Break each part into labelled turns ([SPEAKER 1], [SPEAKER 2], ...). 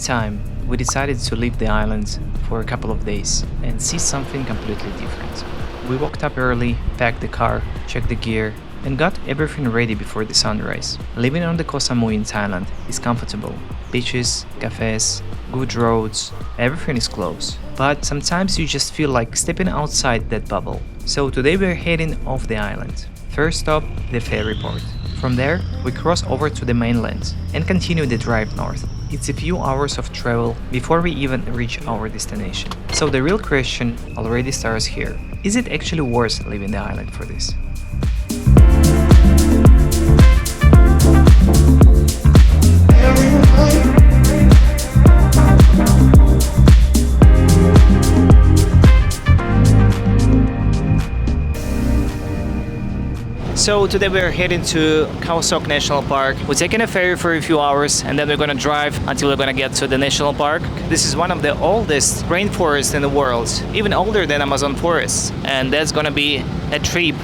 [SPEAKER 1] This time, we decided to leave the island for a couple of days and see something completely different. We woke up early, packed the car, checked the gear, and got everything ready before the sunrise. Living on the Koh Samui in Thailand is comfortable. Beaches, cafes, good roads, everything is close. But sometimes you just feel like stepping outside that bubble. So today we're heading off the island. First stop, the Ferry port. From there, we cross over to the mainland and continue the drive north. It's a few hours of travel before we even reach our destination. So the real question already starts here. Is it actually worth leaving the island for this? So today we're heading to Khao Sok National Park. We're taking a ferry for a few hours and then we're gonna drive until we're gonna get to the national park. This is one of the oldest rainforests in the world, even older than Amazon forest. And that's gonna be a trip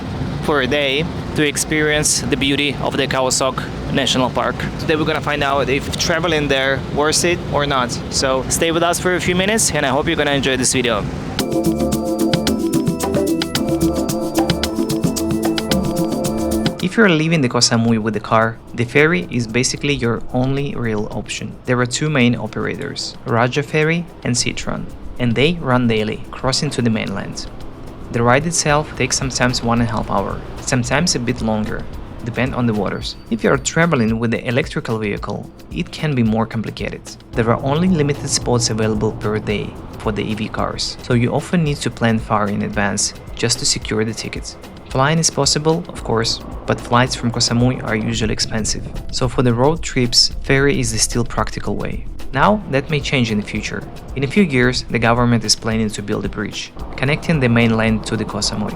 [SPEAKER 1] for a day to experience the beauty of the Khao Sok National Park. Today we're gonna find out if traveling there worth it or not. So stay with us for a few minutes and I hope you're gonna enjoy this video. If you're leaving the Koh Samui with the car, the ferry is basically your only real option. There are two main operators, Raja Ferry and Citron, and they run daily, crossing to the mainland. The ride itself takes sometimes 1.5 hours, sometimes a bit longer, depend on the waters. If you are traveling with the electrical vehicle, it can be more complicated. There are only limited spots available per day for the EV cars, so you often need to plan far in advance just to secure the tickets. Flying is possible, of course, but flights from Koh Samui are usually expensive. So for the road trips, ferry is the still practical way. Now, that may change in the future. In a few years, the government is planning to build a bridge, connecting the mainland to the Koh Samui.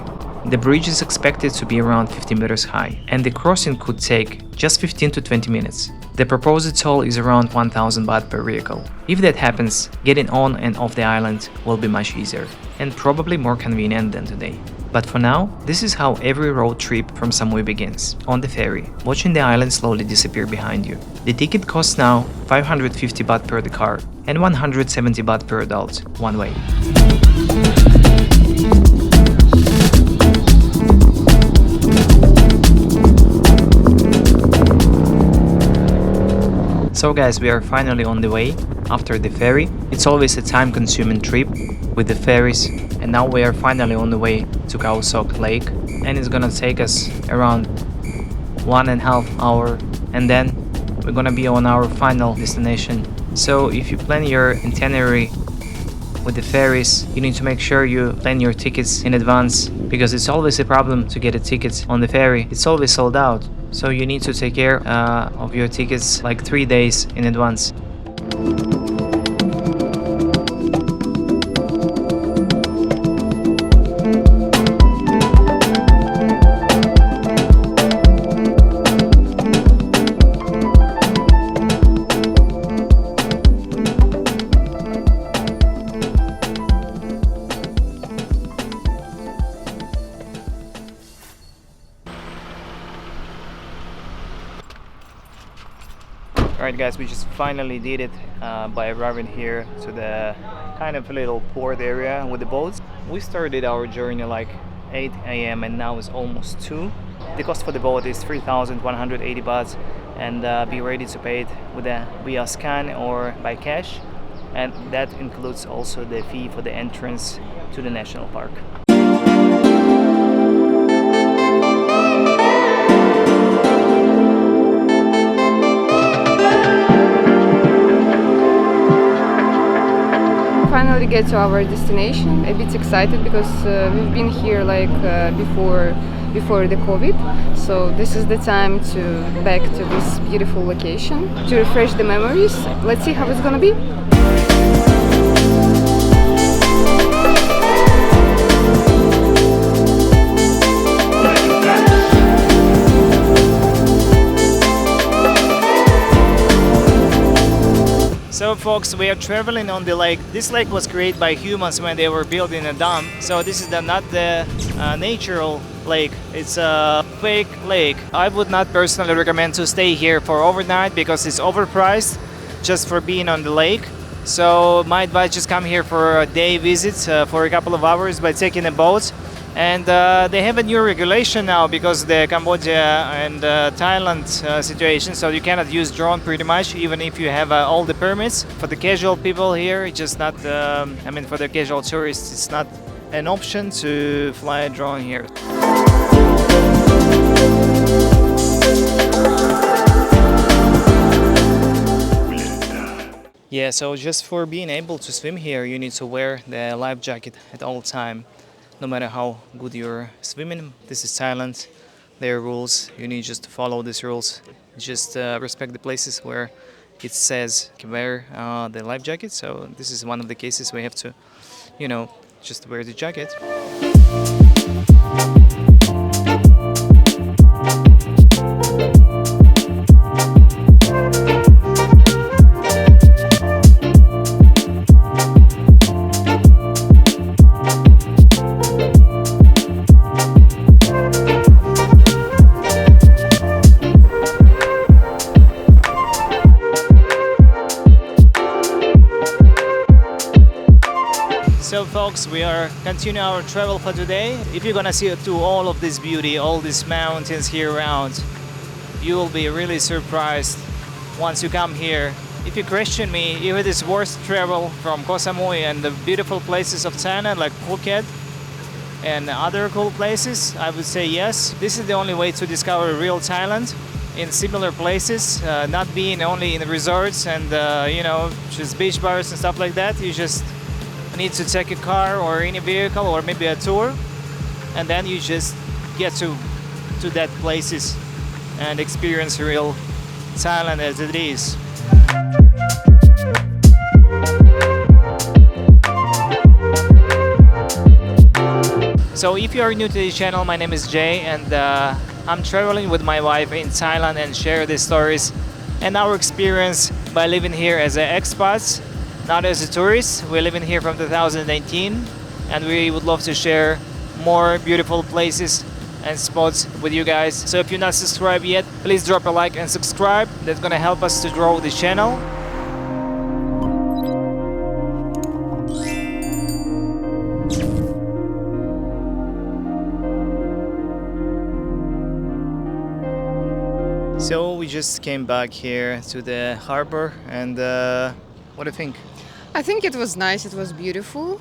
[SPEAKER 1] The bridge is expected to be around 50 meters high, and the crossing could take just 15 to 20 minutes. The proposed toll is around 1000 baht per vehicle. If that happens, getting on and off the island will be much easier, and probably more convenient than today. But for now, this is how every road trip from Samui begins, on the ferry, watching the island slowly disappear behind you. The ticket costs now 550 baht per the car and 170 baht per adult, one way. So guys, we are finally on the way after the ferry. It's always a time-consuming trip with the ferries, and now we are finally on the way to Khao Sok Lake, and it's gonna take us around 1.5 hours, and then we're gonna be on our final destination. So if you plan your itinerary with the ferries, you need to make sure you plan your tickets in advance, because it's always a problem to get a ticket on the ferry. It's always sold out, so you need to take care of your tickets like 3 days in advance. Alright guys, we just finally did it by arriving here to the kind of little port area with the boats. We started our journey like 8 AM and now it's almost 2. The cost for the boat is 3,180 bahts, and be ready to pay it with via scan or by cash, and that includes also the fee for the entrance to the national park.
[SPEAKER 2] Finally get to our destination. A bit excited because we've been here like before the COVID, so this is the time to back to this beautiful location to refresh the memories. Let's see how it's gonna be.
[SPEAKER 1] So folks, we are traveling on the lake. This lake was created by humans when they were building a dam. So this is not the natural lake, it's a fake lake. I would not personally recommend to stay here for overnight because it's overpriced. just for being on the lake. So my advice, just come here for a day visit for a couple of hours by taking a boat. And they have a new regulation now because the Cambodia and Thailand situation, so you cannot use drone pretty much, even if you have all the permits. For the casual people here, it's just not, for the casual tourists, it's not an option to fly a drone here. Yeah, so just for being able to swim here, you need to wear the life jacket at all time. No matter how good you're swimming, this is Thailand. There are rules. You need just to follow these rules. Just respect the places where it says wear the life jacket. So this is one of the cases we have to, just wear the jacket. So folks, we are continuing our travel for today. If you're gonna see all of this beauty, all these mountains here around, you will be really surprised once you come here. If you question me, if it is worth travel from Koh Samui and the beautiful places of Thailand like Phuket and other cool places, I would say yes. This is the only way to discover real Thailand in similar places, not being only in resorts and just beach bars and stuff like that. You just need to take a car or any vehicle or maybe a tour, and then you just get to that places and experience real Thailand as it is. So if you are new to this channel, my name is Jay, and I'm traveling with my wife in Thailand and share these stories and our experience by living here as an expat, not as a tourist. We're living here from 2019, and we would love to share more beautiful places and spots with you guys. So if you're not subscribed yet, please drop a like and subscribe. That's gonna help us to grow the channel. So we just came back here to the harbor, and what do you think?
[SPEAKER 2] I think it was nice, it was beautiful.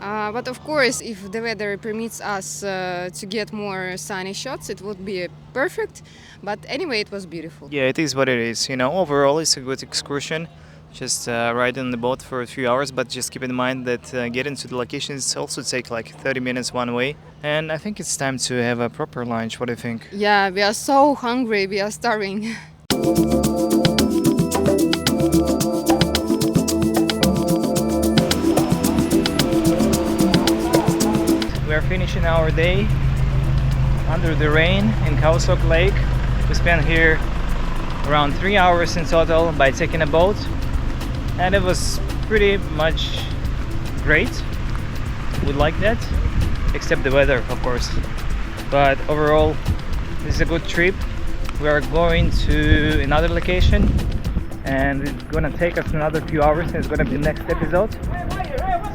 [SPEAKER 2] But of course, if the weather permits us to get more sunny shots, it would be perfect. But anyway, it was beautiful.
[SPEAKER 1] Yeah, it is what it is. Overall, it's a good excursion. Just riding the boat for a few hours, but just keep in mind that getting to the locations also take like 30 minutes one way. And I think it's time to have a proper lunch. What do you think?
[SPEAKER 2] Yeah, we are so hungry, we are starving.
[SPEAKER 1] We are finishing our day under the rain in Khao Sok Lake. We spent here around 3 hours in total by taking a boat, and it was pretty much great. We like that, except the weather, of course. But overall, this is a good trip. We are going to another location, and it's gonna take us another few hours, and it's gonna be the next episode.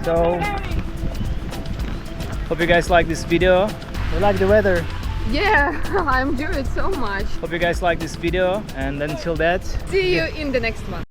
[SPEAKER 1] So hope you guys like this video. We like the weather.
[SPEAKER 2] Yeah, I enjoy it so much.
[SPEAKER 1] Hope you guys like this video, and until that,
[SPEAKER 2] See you in the next one.